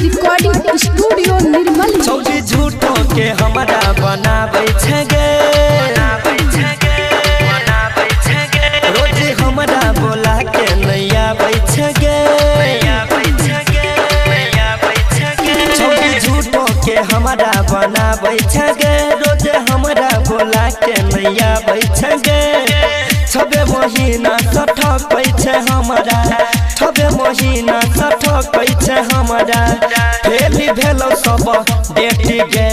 Recording studio निर्मल। छौरी झूठो के हमरा बनाबै छै गे, रोज हमरा बोला के नैया आबै छै गे। छौरी झूठो के हमरा बनाबै छै गे, रोज हमरा बोला के नैया आबै छै गे। छबे महीना सठकै छै हमरा, छबे महीना सठकै छै हमरा। फेली भेलो सब डेट गे,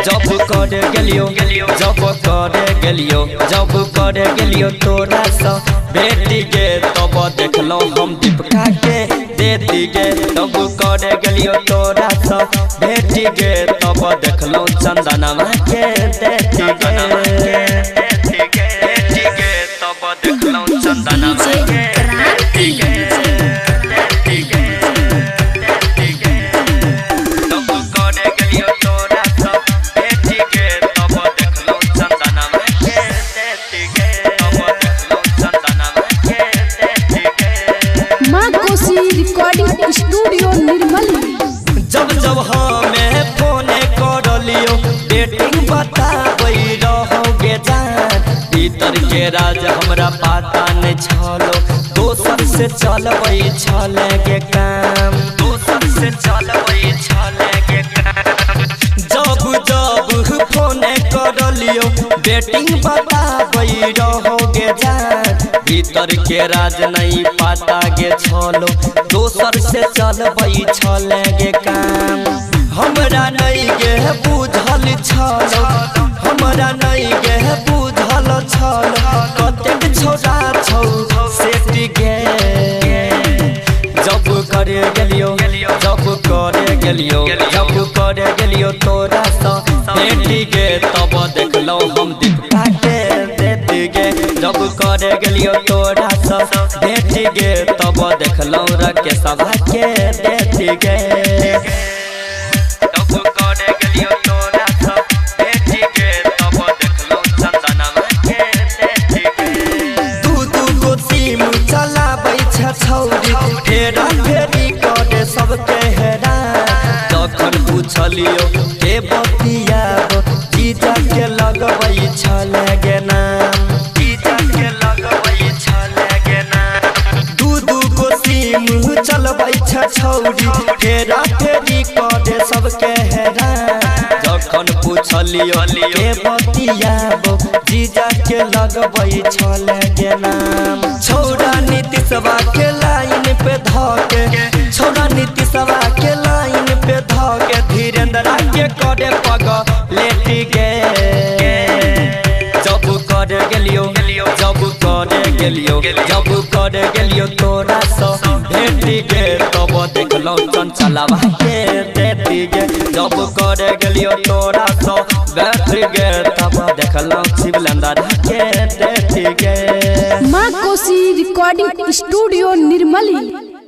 जब कर गेलियो जब कर गेलियो जब कर गेलियो तोरा सा भेट गे। तब देखलो हम दीपका के देती गे, तब कर गेलियो तोरा सा भेट गे। तब देखलो चंदनमा के देती गे, तब देखलो चंदनमा के रिकॉर्डिंग स्टूडियो निर्मल। जब जब हमें फोन कर लियो डेटिंग बताबै रहोगे जान। भीतर के राज हमरा पता नहीं छलो, दोसर से चलबै छले के काम, दोसर से चलबै छले के काम। जब जब फोन कर लियो डेटिंग बताबै रहोगे जान। भीतर के राज नहीं पता गे छलो, दोसर से चलबै छले गे काम। हमरा नहीं गे बुझल छलो, हमरा नहीं गे बुझल छलो। कतेक छोरा छौ सेट गे, जब कर गेलियो जब कर गेलियो जब कर गेलियो तोरा सा भेट गे। तब देखलो हम दीपका के देती गे, जब कर गेलियो तोरा सा भेट गे। तब देखलो राकेशवा के देती गे, तब कर गेलियो तोरा सा भेट गे। तब देखलो चंदनमा के देती गे। दू गो सिम चलाबै छै छौरी, फेरा फेरी करे सबके हेरा। तखन पूछलियो के बतियाबो, जीजा के लगबै छले गे नाम, जीजा के लगबै छले गे नाम। दू गो सिम चलबै छै छौरी, फेरा फेरी करे सबके हेरा। जखन पूछलियो के बतियाबो, जीजा के लगबै छले गे नाम। छौरा नीतीशवा के लाइन पे धके, छौरा नीतीशवा के लाइन पे धके। धीरेन्द्र के करे पग लेट गे, जब कर गेलियो जब कर गेलियो जब कर गेलियो तोरा सा भेट गे। तब देखलो चंचलवा के देती गे, जब कर गेलियो तोरा सा भेट गे। तब देखलो शिवलेंद्र के देती गे। माँ कोसी रिकॉर्डिंग स्टूडियो निर्मली।